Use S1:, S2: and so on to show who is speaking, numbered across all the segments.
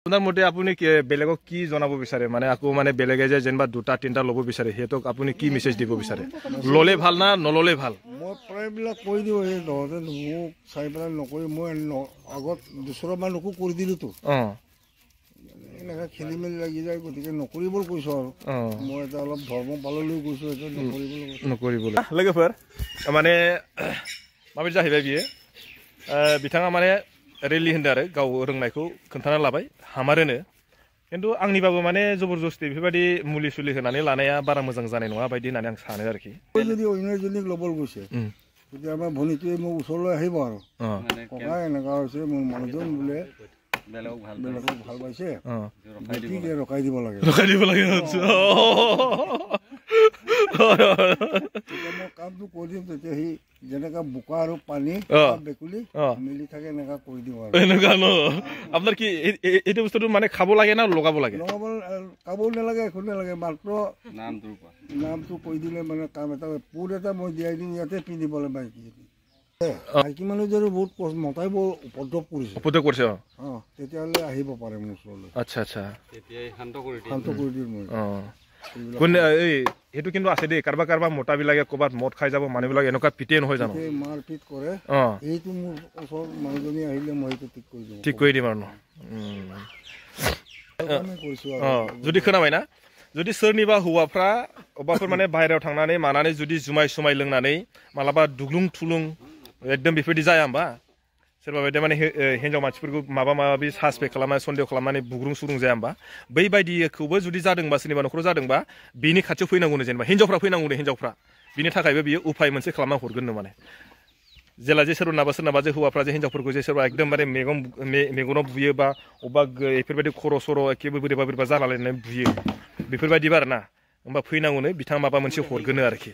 S1: আপোনাৰ মতে আপুনি বেলেগক কি জনাব বিচাৰে মানে আকৌ মানে বেলেগে যে যেনিবা দুটা তিনিটা ল'ব বিচাৰে সিহঁতক আপুনি কি মেছেজ দিব বিচাৰে ল'লে ভাল না নল'লে ভাল
S2: মই প্ৰায়বিলাক কৈ দিওঁ সেই তহঁতে মোক চাই পেলাই নকৰি মই আগত দুচৰা মানুহকো কৰি দিলোঁতো এনেকৈ খেলি মেলি লাগি যায় গতিকে নকৰিবলৈ কৈছোঁ আৰু মই এটা অলপ ধৰ্ম পাললৈ গৈছোঁ এতিয়া
S1: न'करिबोला लोगोफोर माने माबायदि जाहैबाय बियो बिथाङा माने रेलि होनदों आरो गाव रोंनायखौ खोन्थाना लाबाय हामारोनो खिन्थु आंनिबाबो माने जबरदस्ति बेफोरबायदि मुलि सुलि होनानै लानाया बारा मोजां जानाय नङा बायदि होननानै आं सानो आरोखि
S2: যদি অন্য এজনীক ল'বলৈ গৈছে তেতিয়া আমাৰ ভনীটোৱে মোৰ ওচৰলৈ আহিব আৰু ককা এনেকুৱা হৈছে মোৰ মানুহজন বোলে বেলেগক ভাল পাইছে গতিকে ৰখাই দিব লাগে মই কামটো কৰি দিম তেতিয়া সি যেনেকা বোকা আৰু পানী বেকুলি মিলি থাকে এনেকা কৰি দিম আৰু
S1: এনেকুৱা ন আপোনাৰ কি এইটো বস্তুটো মানে খাব লাগে না লগাব লাগে
S2: খাবও নালাগে একো নালাগে মাত্ৰ নামটো কৈ দিলে মানে কাম এটা পুৰ এটা মই দিয়াই দিম ইয়াতে পিন্ধিবলৈ মাইকী মাইকী মানুহজনে বহুত মতাই বৰ উপদ্ৰৱ কৰিছে তেতিয়াহ'লে আহিব পাৰে মোৰ ওচৰলৈ
S1: আচ্ছা আচ্ছা
S2: শান্ত কৰি দিম মই
S1: সেইটো কিন্তু আছে দেই কাৰোবাৰ কাৰোবাৰ মোটাবিলাকে ক'ৰবাত মদ খাই যাব মানুহবিলাক এনেকুৱা পিটে নহয় জানো
S2: মাৰপিট কৰে এইটো মোৰ ওচৰত মানুহজনী আহিলে মই সেইটো ঠিক
S1: কৰি দিম আৰু যদি खोनाबाय ना जुदि सोरनिबा हौवाफ्रा अबाफोर माने बाहेरायाव थांनानै मानानै जुदि जुमाय सुमाय लोंनानै मालाबा दुग्लुं थुलुं एकदम बेफोरबायदि जाया होमबा सोरबा बायदि माने हिन्जाव मानसिफोरखौ माबा माबि सासपेक्ट खालामनानै सन्देह खालामनानै बुग्रुं सुग्रुं जाया होमबा बैबायदिखौबो जुदि जादोंबा सोरनिबा न'खराव जादोंबा बिनि खाथियाव फैनांगौनो जेनेबा हिन्जावफ्रा फैनांगौ हिन्जावफ्रा बिनि थाखायबो बियो उफाय मोनसे खालामना हरगोननो माने जेला जे सोरनाबा जे हौवाफ्रा जे हिन्जावफोरखौ जे सोरबा एकदमबारे मेगनाव बुयो बा अबेबा बेफोरबायदि खर' सर' एखेबारे बोरैबा जालायनानै बुयो बेफोरबायदिबा आरो ना होमबा फैनांगौनो बिथाङा माबा मोनसे हरगोनो आरोखि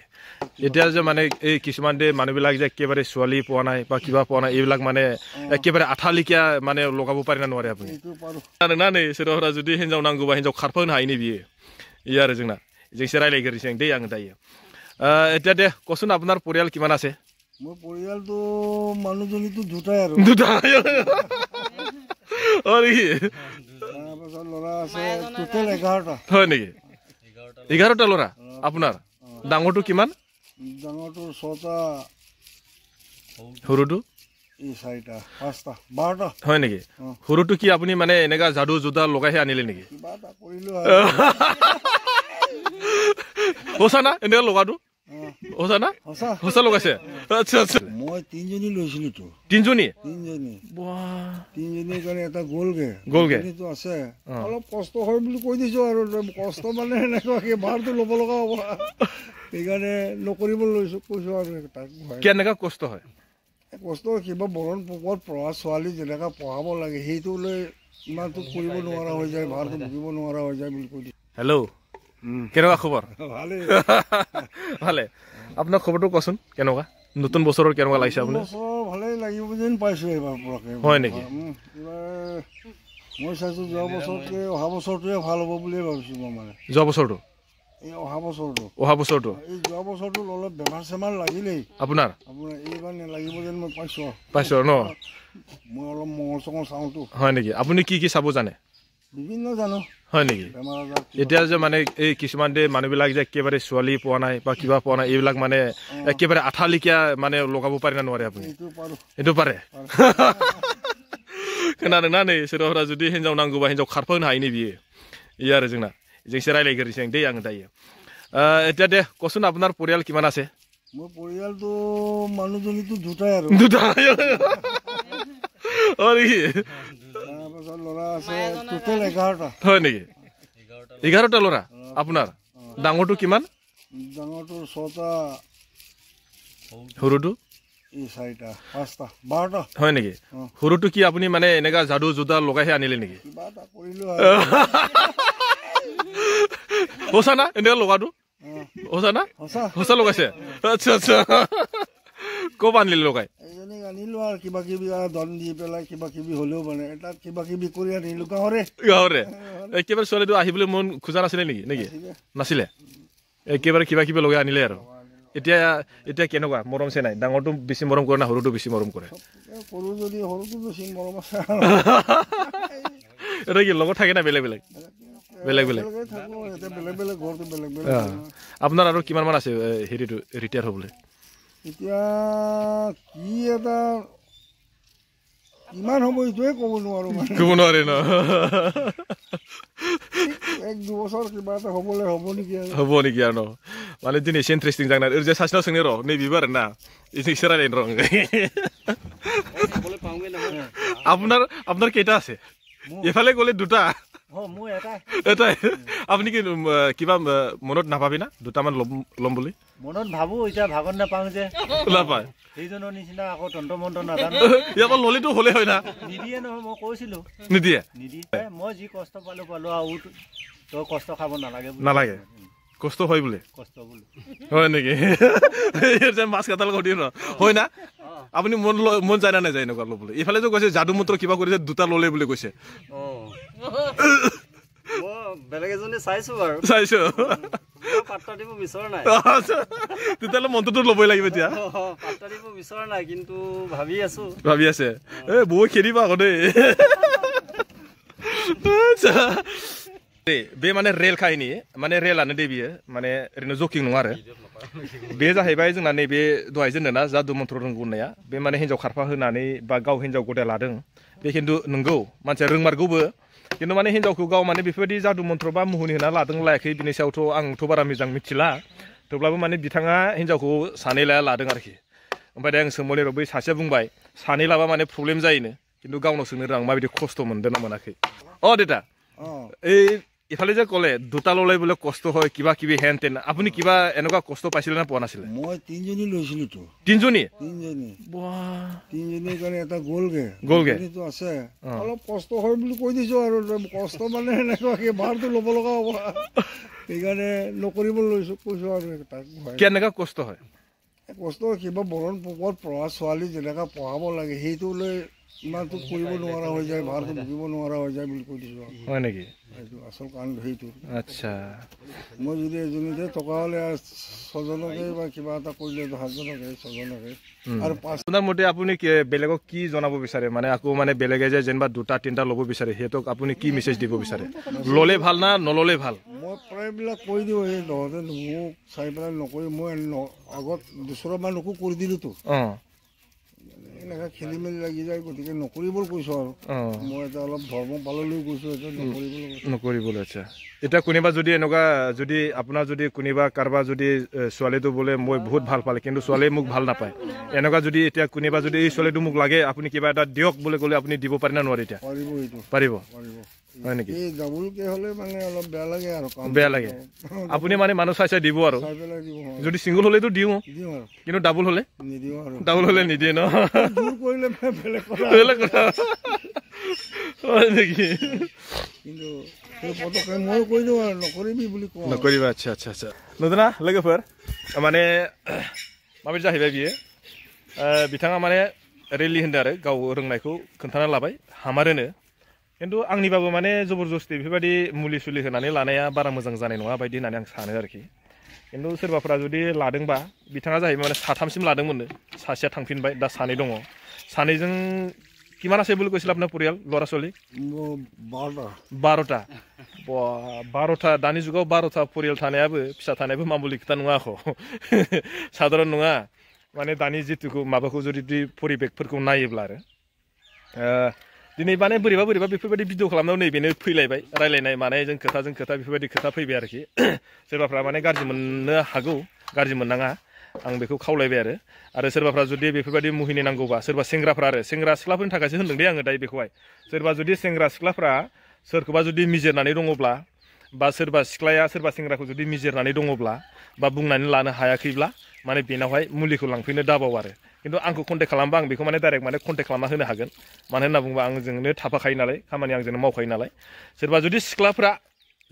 S1: এতিয়া যে মানে এই কিছুমান দে মানুহবিলাক যে একেবাৰে ছোৱালী পোৱা নাই বা কিবা পোৱা নাই এইবিলাক মানে একেবাৰে আঠালিকিয়া মানে লগাব পাৰি না নোৱাৰে আপুনি ना नै सोरबाफोरा जुदि हिन्जाव नांगौबा हिन्जाव खारफानो हायोनो बियो इयो आरो जोंना जोंसो रायलायग्रोसै दै आं दायो এতিয়া দে কচোন আপোনাৰ পৰিয়াল কিমান আছে
S2: মোৰ পৰিয়ালটো মানুহজনীতো দুটাই আৰু তাৰপাছত ল'ৰা আছে টোটেল 11টা
S1: হয় নেকি 11টা ল'ৰা আপোনাৰ ডাঙৰটো কিমান
S2: ডাঙৰটো 6টা
S1: সৰুটো
S2: এই 4টা 5টা 12টা
S1: হয় নেকি সৰুটো কি আপুনি মানে এনেকা যাদু জোদা লগাইহে আনিলে নেকি
S2: কিবা এটা কৰিলো
S1: সঁচা না এনেকা লগাটো সঁচা না সঁচা লগাইছে আচ্ছা আচ্ছা
S2: মই 3জনী লৈছিলো তো
S1: 3জনী
S2: বাহ 3জনীৰ কাৰণে এটা গ'লগে তো আছে অলপ কষ্ট হয় বুলি কৈ দিছো আৰু কষ্ট মানে এনেকুৱা কি বাৰটো ল'ব লগা হ'ব সেইকাৰণে নকৰিব লৈছো কৈছো আৰু
S1: কেনেকা কষ্ট হয়
S2: কষ্ট কিবা বৰণ পোকত পঢ়া ছোৱালী যেনেকা পঢ়াব লাগে সেইটো লৈ ইমানটো কৰিব নোৱাৰা হৈ যায় ভালটো বুজিব নোৱাৰা হৈ যায় বুলি কৈ দিছো
S1: হেল্ল' কেনেকুৱা খবৰ ভালে আপোনাৰ খবৰটো কচোন কেনেকুৱা নতুন বছৰৰ কেনেকুৱা লাগিছে আপুনি
S2: ভালেই লাগিব যেন পাইছো এইবাৰ পৰাকে
S1: হয় নেকি
S2: মই চাইছো যোৱা বছৰতকৈ অহা বছৰটোৱে ভাল হ'ব বুলিয়ে ভাবিছো মই মানে
S1: যোৱা বছৰটো
S2: এই অহা বছৰটো এই যোৱা বছৰটো অলপ বেমাৰ চেমাৰ লাগিলেই আপোনাৰ এইবাৰ নেলাগিব যেন মই পাইছো
S1: ন
S2: মই অলপ মঙল চঙল চাওঁতো
S1: হয় নেকি আপুনি কি কি চাব জানে
S2: বিভিন্ন জানো
S1: হয় নেকি এতিয়া যে মানে এই কিছুমান দে মানুহবিলাক যে একেবাৰে ছোৱালী পোৱা নাই বা কিবা পোৱা নাই এইবিলাক মানে একেবাৰে আঠালিকিয়া মানে লগাব পাৰি না নোৱাৰে আপুনি এইটো পাৰে खोनादोंना नै सोरबाफोरा जुदि हिन्जाव नांगौबा हिन्जाव खारफानो हायोनो बियो इयो आरो जोंना जोंसो रायलायग्रोसै दै आं दायो এতিয়া দে কচোন আপোনাৰ পৰিয়াল কিমান আছে
S2: মোৰ পৰিয়ালটো মানুহজনীতো দুটাই আৰু তাৰপাছত ল'ৰা আছে টোটেল 11টা
S1: হয় নেকি 11টা ল'ৰা আপোনাৰ ডাঙৰটো কিমান
S2: ডাঙৰটো 6টা
S1: সৰুটো
S2: এই 4টা 5টা 12টা
S1: হয় নেকি সৰুটো কি আপুনি মানে এনেকা যাদু জোদা লগাইহে আনিলে নেকি
S2: কিবা এটা কৰিলো
S1: সঁচা না এনেকা লগাটো সঁচা না সঁচা লগাইছে আচ্ছা আচ্ছা ক'ৰ পৰা আনিলে লগাই
S2: এজনীক আনিলো আৰু কিবা কিবি ধন দি পেলাই কিবা কিবি হ'লেও মানে এটা কিবা কিবি কৰি আনিলো গাঁৱৰে একেবাৰে ছোৱালীটো আহিবলৈ মন খোজা নাছিলে নেকি নাছিলে একেবাৰে কিবা কিবি লগাই আনিলে আৰু এতিয়া এতিয়া কেনেকুৱা মৰম চে নাই ডাঙৰটো বেছি মৰম কৰে না সৰুটো বেছি মৰম কৰে সৰু যদি সৰুটো বেছি মৰম আছে
S1: এটা কি লগত থাকে না বেলেগ বেলেগ বেলেগ বেলেগ আপোনাৰ আৰু কিমান মান আছে হেৰিটো ৰিটায়াৰ হ'বলৈ
S2: এতিয়া কি এটা কিমান হ'ব এইটোৱে ক'ব নোৱাৰো
S1: ক'ব নোৱাৰে ন
S2: 1-2 বছৰ কিবা এটা হ'বলৈ হ'ব নেকি
S1: আৰু ন মানে দিनै एसे इन्ट्रेस्टिं जागोन ओरैजा सासेनाव सोंनो र' नैबेबो आरो ना एसे रायलायनो र' আপোনাৰ কেইটা আছে এফালে গ'লে দুটা এটাই আপুনি কি কিবা মনত নাভাবি না দুটামান ল'ম বুলি
S3: মনত ভাবো এতিয়া ভাগত নাপাওঁ যে
S1: নাপায়
S3: সেইজনৰ নিচিনা আকৌ তন্ত্ৰ নাজানো
S1: ইয়াৰ ল'লেতো হ'লে হয় না
S3: নিদিয়ে নহয় মই কৈছিলো
S1: নিদিয়ে
S3: মই যি কষ্ট পালো আৰু তই কষ্ট খাব
S1: নালাগে কষ্ট হয় বোলে
S3: কষ্ট বোলে
S1: হয় নেকি মাছ কাটাল কৰি ন হয় না আপুনি মন যায় না নাযায় এনেকুৱা ল'বলৈ এইফালে যে কৈছে যাদু মন্ত্ৰ কিবা কৰিছে দুটা ল'লে বুলি কৈছে
S3: বেলেগ এজনী চাইছো বাৰু পাত্তা দিব বিচৰা নাই
S1: তেতিয়াহ'লে মন্ত্ৰটো ল'বই লাগিব এতিয়া
S3: পাত্তা দিব বিচৰা নাই কিন্তু ভাবি আছে
S1: বৌ খেলিবা আকৌ দেই बे माने रेल खाहिनि माने रेलानो दे बियो माने ओरैनो जकिं नङा आरो बे जाहैबाय जोंना नैबे दहाय जोंना जादु मन्त्र रोंगौ होननाया बे माने हिन्जाव खारफा होनानै बा गाव हिन्जाव गदाय लादों बे खिन्थु नंगौ मानसिया रोंमारगौबो खिन्थु माने हिन्जावखौ गाव माने बेफोरबायदि जादु मन्त्र बा मुहुनि होना लादों लायाखै बिनि सायावथ' आंथ' बारा मोजां मिथिला थेवब्लाबो माने बिथाङा हिन्जावखौ सानै लाया लादों आरोखि ओमफ्राय दा आं सोंबाय बै सासेया बुंबाय सानै लाबा माने प्रब्लेम जायोनो खिन्थु गावनाव सोंनो रों माबायदि खस्थ' मोनदों ना मोनाखै देता এই ইফালে যে ক'লে দুটা ল'লে বোলে কষ্ট হয় কিবা কিবি হেন তেন আপুনি কিবা এনেকুৱা কষ্ট পাইছিলে না পোৱা নাছিলে
S2: মই 3জনী লৈছিলো তো
S1: 3জনী
S2: বাহ 3জনীৰ কাৰণে এটা গ'লগে তো আছে অলপ কষ্ট হয় বুলি কৈ দিছো আৰু কষ্ট মানে এনেকুৱা বাৰটো ল'ব লগা হ'ব সেইকাৰণে নকৰিব কৈছো আৰু
S1: কেনেকুৱা কষ্ট হয়
S2: কষ্ট কিবা বৰণ পোকত পঢ়া ছোৱালী যেনেকুৱা পঢ়াব লাগে সেইটো লৈ ইমানটো কৰিব নোৱাৰা হৈ যায় ভাৰটো ভুগিব নোৱাৰা হৈ যায় বুলি কৈ দিছো
S1: হয় নেকি
S2: আচল কাৰণ সেইটো
S1: আচ্ছা
S2: মই যদি এজনীতে টকা হ'লে 6জনকে বা কিবা এটা কৰিলে 7জনকে 6জনকে আৰু
S1: আপোনাৰ মতে আপুনি বেলেগক কি জনাব বিচাৰে মানে আকৌ মানে বেলেগে যে যেনিবা 2-3টা ল'ব বিচাৰে সিহঁতক আপুনি কি মেছেজ দিব বিচাৰে ল'লে ভাল না নল'লে ভাল
S2: মই প্ৰায়বিলাক কৈ দিওঁ এই নহতে মোক চাই পেলাই নকৰি মই আগত 2 মানুহকো কৰি দিলোতো এনেকুৱা খেলি মেলি লাগি যায় গতিকে নকৰিবলৈ কৈছো আৰু মই এটা অলপ ধৰ্ম পাললৈ কৈছো
S1: নকৰিবলৈ আচ্ছা এতিয়া কোনোবা যদি এনেকুৱা যদি আপোনাৰ যদি কোনোবা কাৰোবাৰ যদি ছোৱালীটো বোলে মই বহুত ভাল পালে কিন্তু ছোৱালীয়ে মোক ভাল নাপায় এনেকুৱা যদি এতিয়া কোনোবা যদি এই ছোৱালীটো মোক লাগে আপুনি কিবা এটা দিয়ক বুলি ক'লে আপুনি দিব পাৰে না নোৱাৰে এতিয়া পাৰিব হয় নেকি
S2: এই ডাবলকে হ'লে মানে অলপ বেয়া লাগে আৰু
S1: বেয়া লাগে আপুনি মানে মানুহ চাই দিব আৰু যদি সিংগল হ'লেতো দিওঁ কিন্তু ডাবল হ'লে
S2: নিদিওঁ আৰু
S1: ডাবল হ'লে নিদিয়ে ন
S2: দূৰ কৰিলে বেলেগ কথা
S1: হয় নেকি
S2: কিন্তু সেই পটকে মই কৈ দিওঁ আৰু নকৰিবি বুলি কওঁ
S1: नकरिबा अच्छा नुदोंना लोगोफोर माने माबायदि जाहैबाय बियो बिथाङा माने रेलि होनदों आरो गाव रोंनायखौ खोन्थाना लाबाय हामारोनो खिन्थु आंनिबाबो माने जबरदस्ति बेफोरबायदि मुलि सुलि होनानै लानाया बारा मोजां जानाय नङा बायदि होननानै आं सानो आरोखि खिन्थु सोरबाफोरा जुदि लादोंबा बिथाङा जाहैबाय माने 3सिम लादोंमोननो सासेया थांफिनबाय दा 2 दङ 2जों কিমান আছে বুলি কৈছিল আপোনাৰ পৰিয়াল ল'ৰা ছোৱালী 12টা 12টা दानि जुगाव 12टा परियाल थानायाबो फिसा थानायाबो मामुलि खोथा नङा आखौ साधारन नङा माने दानि जितुखौ माबाखौ जुदि परिबेकफोरखौ नायोब्ला आरो दिनै माने बोरैबा बेफोरबायदि भिडिअ खालामनायाव नैबेनो फैलायबाय रायलायनाय मानायजों खोथा बेफोरबायदि खोथा फैबाय आरोखि सोरबाफ्रा माने गाज्रि मोननो हागौ गाज्रि मोननाङा आं बेखौ खावलायबाय आरो सोरबाफ्रा जुदि बेफोरबायदि मुहिनि नांगौबा सोरबा सेंग्राफ्रा आरो सेंग्रा सिख्लाफोरनि थाखायसो होनदों दे आङो दायो बेखौहाय सोरबा जुदि सेंग्रा सिख्लाफ्रा सोरखौबा जुदि मिजिरनानै दङब्ला बा सोरबा सिख्लाया सोरबा सेंग्राखौ जुदि मिजिरनानै दङब्ला बा बुंनानै लानो हायाखैब्ला माने बेनावहाय मुलिखौ लांफैनो दाबाव आरो खिन्थु आंखौ कन्टेक्ट खालामबा आं बेखौ माने डाइरेक्ट माने कन्टेक्ट खालामना होनो हागोन मानो होनना बुङोबा आंजोंनो थाफाखायो नालाय खामानि आंजोंनो मावखायो नालाय सोरबा जुदि सिख्लाफ्रा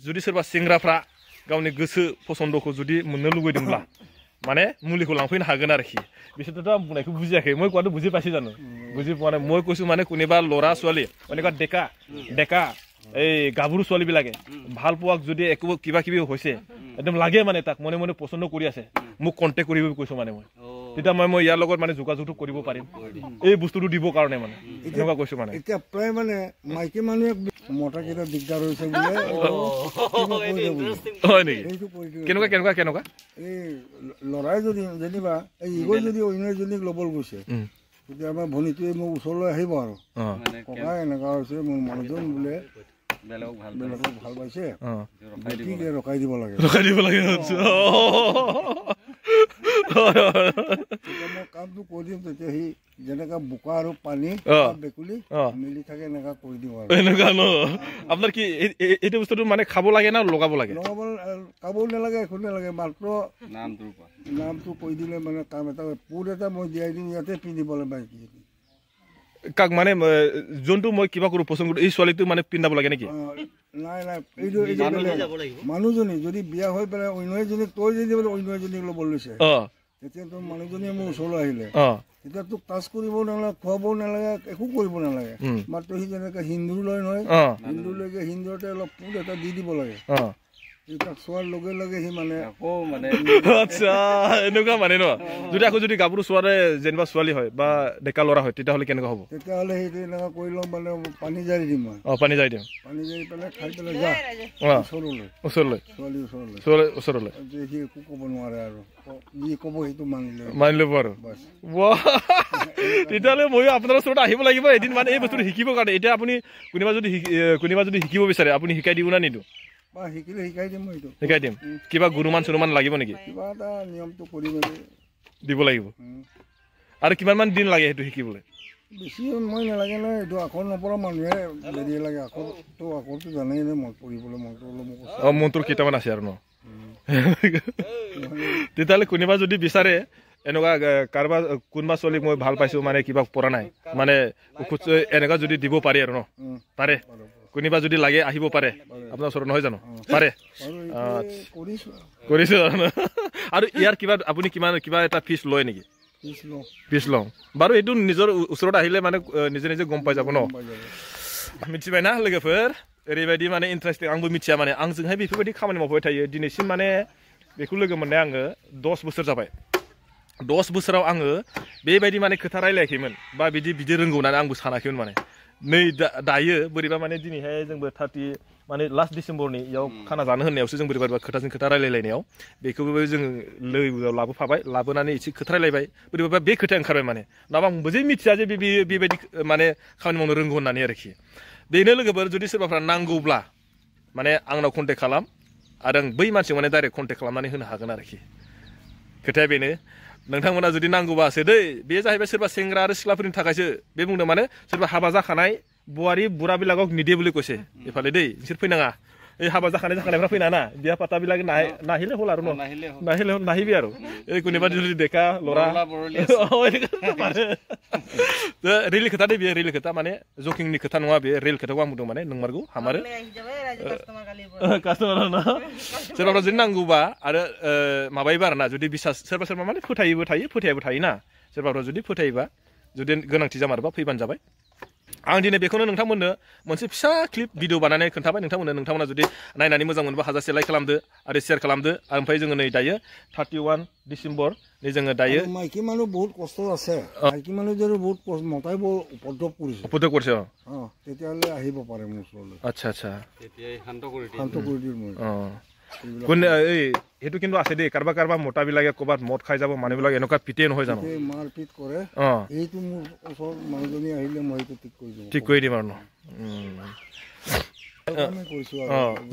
S1: जुदि सोरबा सेंग्राफ्रा गावनि गोसो पसन्दखौ जुदि मोननो लुबैदोंब्ला माने मुलिखौ लांफैनो हागोन आरोखि बिसोरथ' आं बुंनायखौ बुजियाखै মই কোৱাটো বুজি পাইছে জানো বুজি পোৱা নাই মই কৈছো মানে কোনোবা ল'ৰা ছোৱালী এনেকুৱা ডেকা এই গাভৰু ছোৱালীবিলাকে ভাল পোৱাক যদি একো কিবা কিবি হৈছে একদম লাগে মানে তাক মনে পছন্দ কৰি আছে মোক কণ্টেক্ট কৰিব কৈছো মানে মই তেতিয়া মই ইয়াৰ লগত মানে যোগাযোগটো কৰিব পাৰিম এই বস্তুটো দিব কাৰণে মানে এনেকুৱা কৈছো মানে
S2: এতিয়া প্ৰায় মানে মাইকী মানুহে মতা কেইটা দিগদাৰ হৈছে বোলে
S1: হয় নেকি কেনেকুৱা কেনেকুৱা কেনেকুৱা
S2: এই ল'ৰাই যদি যেনিবা এই ইগৈ যদি অন্য এজনীক ল'বলৈ গৈছে তেতিয়া আমাৰ ভনীটোৱে মোৰ ওচৰলৈ আহিব আৰু ককা এনেকুৱা হৈছে মোৰ মানুহজন বোলে বেলেগক ভাল পাইছে ৰখাই দিব লাগে মই কামটো কৰি দিম তেতিয়া সি যেনেকা বোকা আৰু পানী বেকুলি মিলি থাকে এনেকা কৰি দিম আৰু
S1: এনেকুৱা ন আপোনাৰ কি এইটো বস্তুটো মানে খাব লাগে না লগাব লাগে
S2: খাবও নালাগে একো নালাগে মাত্ৰ নামটো কৈ দিলে মানে কাম এটা পুৰ এটা মই দিয়াই দিম ইয়াতে পিন্ধিব লাগে
S1: কাক মানে যোনটো মই কিবা কৰো পচন্দ কৰো এই ছোৱালীটো মানে পিন্ধাব লাগে নেকি
S2: নাই নাই এইটো মানুহজনী যদি বিয়া হৈ পেলাই অন্য এজনীক তই যদি অন্য এজনীক ল'ব লৈছে তেতিয়া তোৰ মানুহজনীয়ে মোৰ ওচৰলৈ আহিলে তেতিয়া তোক টাচ কৰিব নালাগে খুৱাব নালাগে একো কৰিব নালাগে মাত্ৰ সি যেনেকে হিন্দু লয় নহয় হিন্দুলৈকে হিন্দুতে অলপ পুৰ এটা দি দিব লাগে তাক চোৱাৰ লগে লগে সি মানে
S1: আচ্ছা এনেকুৱা মানে ন যদি আকৌ যদি গাভৰু ছোৱালী যেনিবা ছোৱালী হয় বা ডেকা ল'ৰা হয় তেতিয়াহ'লে কেনেকুৱা হ'ব
S2: তেতিয়াহ'লে সেইটো এনেকুৱা কৰি লওঁ মানে পানী জাৰি দিম মই
S1: পানী জাৰি দিম
S2: পানী জাৰি পেলাই খাই পেলাই যা ওচৰলৈ
S1: ওচৰলৈ
S2: ছোৱালী
S1: ওচৰলৈ
S2: সি একো ক'ব নোৱাৰে আৰু যি ক'ব সেইটো
S1: মানি ল'ব আৰু তেতিয়াহ'লে ময়ো আপোনাৰ ওচৰত আহিব লাগিব এদিন মানে এই বস্তুটো শিকিবৰ কাৰণে এতিয়া আপুনি কোনোবা যদি শিকিব বিচাৰে আপুনি শিকাই দিব না নিদিওঁ
S2: শিকিলে শিকাই দিম মই
S1: শিকাই দিম কিবা গুৰুমান চুৰুমান লাগিব নেকি
S2: কিবা এটা নিয়মটো কৰি মেলি
S1: দিব লাগিব আৰু কিমানমান দিন লাগে সেইটো শিকিবলৈ
S2: বেছি মই নালাগে নহয় এইটো আখৰ নপৰা মানুহে দেৰি লাগে আখৰটো জানেই নে মই পঢ়িবলৈ মনটো অলপ
S1: মনটোৰ কেইটামান আছে আৰু ন তেতিয়াহ'লে কোনোবা যদি বিচাৰে এনেকুৱা কাৰোবাৰ কোনোবা ছোৱালীক মই ভাল পাইছো মানে কিবা পৰা নাই মানে এনেকুৱা যদি দিব পাৰি আৰু ন পাৰে কোনোবা যদি লাগে আহিব পাৰে আপোনাৰ ওচৰত নহয় জানো পাৰে কৰিছো আৰু ইয়াৰ কিবা আপুনি কিবা এটা ফিজ লয় নেকি ফিজ লওঁ বাৰু এইটো নিজৰ ওচৰত আহিলে মানে নিজে নিজে গম পাই যাব ন मिथिबाय ना लोगोफोर ओरैबायदि माने इन्टारेस्टिं आंबो मिथिया माने आंजोंहाय बेफोरबायदि खामानि मावबाय थायो दिनैसिम माने बेखौ लोगो मोननाय आङो 10 बोसोर जाबाय 10 बोसोराव आङो बेबायदि माने खोथा रायलायाखैमोन बा बिदि रोंगौ होननानै आंबो सानाखैमोन माने नै दायो बोरैबा माने दिनैहाय जोंबो 30 माने लास्ट डिसेम्बरनि याव खाना जानो होननायावसो जों बोरैबा खोथाजों खोथा रायलायलायनायाव बेखौबो जों लोगोआव लाबोफाबाय लाबोनानै एसे खोथा रायलायबाय बोरैबा बे खोथाया ओंखारबाय माने नाबा आंबो जे मिथिया जे बेबायदि माने खामानि मावनो रोंगौ होननानै आरोखि बेनो लोगोफोर जुदि सोरबाफ्रा नांगौब्ला माने आंनाव कन्टेक्ट खालाम आरो आं बै मानसिखौ माने डाइरेक्ट कन्टेक्ट खालामनानै होनो हागोन आरोखि खोथाया बेनो नोंथांमोना जुदि नांगौबासो दै बे जाहैबाय सोरबा सेंग्रा आरो सिख्लाफोरनि थाखायसो बे बुंदों माने सोरबा हाबा जाखानाय बुवारी बुरा बिलागक निदे बुलि কৈছে एफाले दै बिसोर फैनाङा এই হাবা জাখানাयफ्रा फैना ना बिया पाता बिलाग नाहिले हल आरो न नाहिबे आरो এই কোনোবা যদি দেখা লৰা रिल खोथा दे बियो रिल खोथा माने जकिंनि खोथा नङा बे रिल खोथाखौ आं बुंदों माने नंमारगौ हामारो कास्टमार ना सोरबा जुदि नांगौबा आरो माबायोबा आरो ना जुदि बिसास सोरबा माने फोथायोबो थायोना सोरबा जुदि फोथायोबा जुदि गोनांथि जामारोबा फैबानो जाबाय आं दिनै बेखौनो नोंथांमोननो मोनसे फिसा क्लिप भिडिअ बानायनानै खोन्थाबाय नोंथांमोना जुदि नायनानै मोजां मोनबा हाजासे लाइक खालामदो आरो शेयार खालामदो ओमफ्राय जोङो नै दायो 31 डिसेम्बर नै जोङो दायो
S2: माइकी মানুহ বহুত কষ্ট আছে মাইকী মানুহ যদি বহুত মতাই উপদ্ৰৱ কৰিছে তেতিয়াহ'লে আহিব পাৰে মোৰ ওচৰলৈ
S1: আচ্ছা
S3: তেতিয়াই শান্ত কৰি
S2: দিম মই
S1: কোন এই হেতু কিন্তু আছে দেই কাৰবা মোটা বিলাকে কবাত মদ খাই যাব মানুহবিলাক এনেকুৱা পিটে নহয় জানো
S2: মাৰপিট কৰে এইটো মোৰ ওচৰ মানুহজনী আহিলে মই এইটো ঠিক কৰি দিম আৰু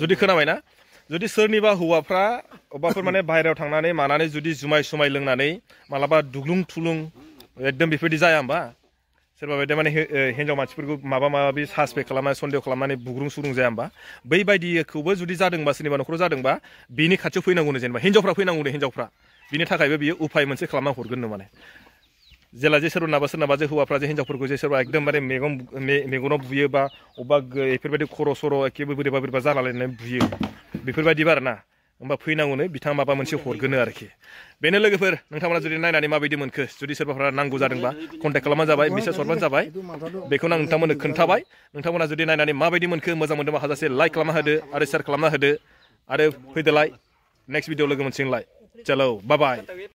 S1: যদি खोनाबाय ना जुदि सोरनिबा हौवाफ्रा अबाफोर माने बाहेरायाव थांनानै मानानै जुदि जुमाय लोंनानै मालाबा दुग्लुं थुलुं एकदम बेफोरबायदि जाया होमबा सोरबा बायदि माने हिन्जाव मानसिफोरखौ माबा सासपेक्ट खालामनानै सन्देह खालामनानै बुग्रुं सुग्रुं जाया होमबा बैबायदिखौबो जुदि जादोंबा सोरनिबा न'खराव जादोंबा बिनि खाथियाव फैनांगौनो जेनेबा हिन्जावफ्रा फैनांगौनो हिन्जावफ्रा बिनि थाखायबो बियो उफाय मोनसे खालामना हरगोननो माने जेला जे सोरनाबा जे हौवाफ्रा जे हिन्जावफोरखौ जे सोरबा एकदमबारे मेगनाव बुयो बा अबा बेफोरबायदि खर' सर' एखेबो बोरैबा जालालायनानै बुयो बेफोरबायदिबा आरो ना होमबा फैनांगौनो बिथाङा माबा मोनसे हरगोनो आरोखि बेनो लोगोफोर नोंथांमोना जुदि नायनानै माबायदि मोनखो जुदि सोरबाफ्रा नांगौ जादोंबा कन्टेक्ट खालामबानो जाबाय मेसेज हरबानो जाबाय बेखौनो आं नोंथांमोननो खोन्थाबाय नोंथांमोना जुदि नायनानै माबायदि मोनखो मोजां मोनदोंबा हाजासे लाइक खालामना होदो आरो शेयार खालामना होदो आरो फैदोलाय नेक्स्ट भिडिअ लोगो मोनसिगोनलाय चलो बाय बाय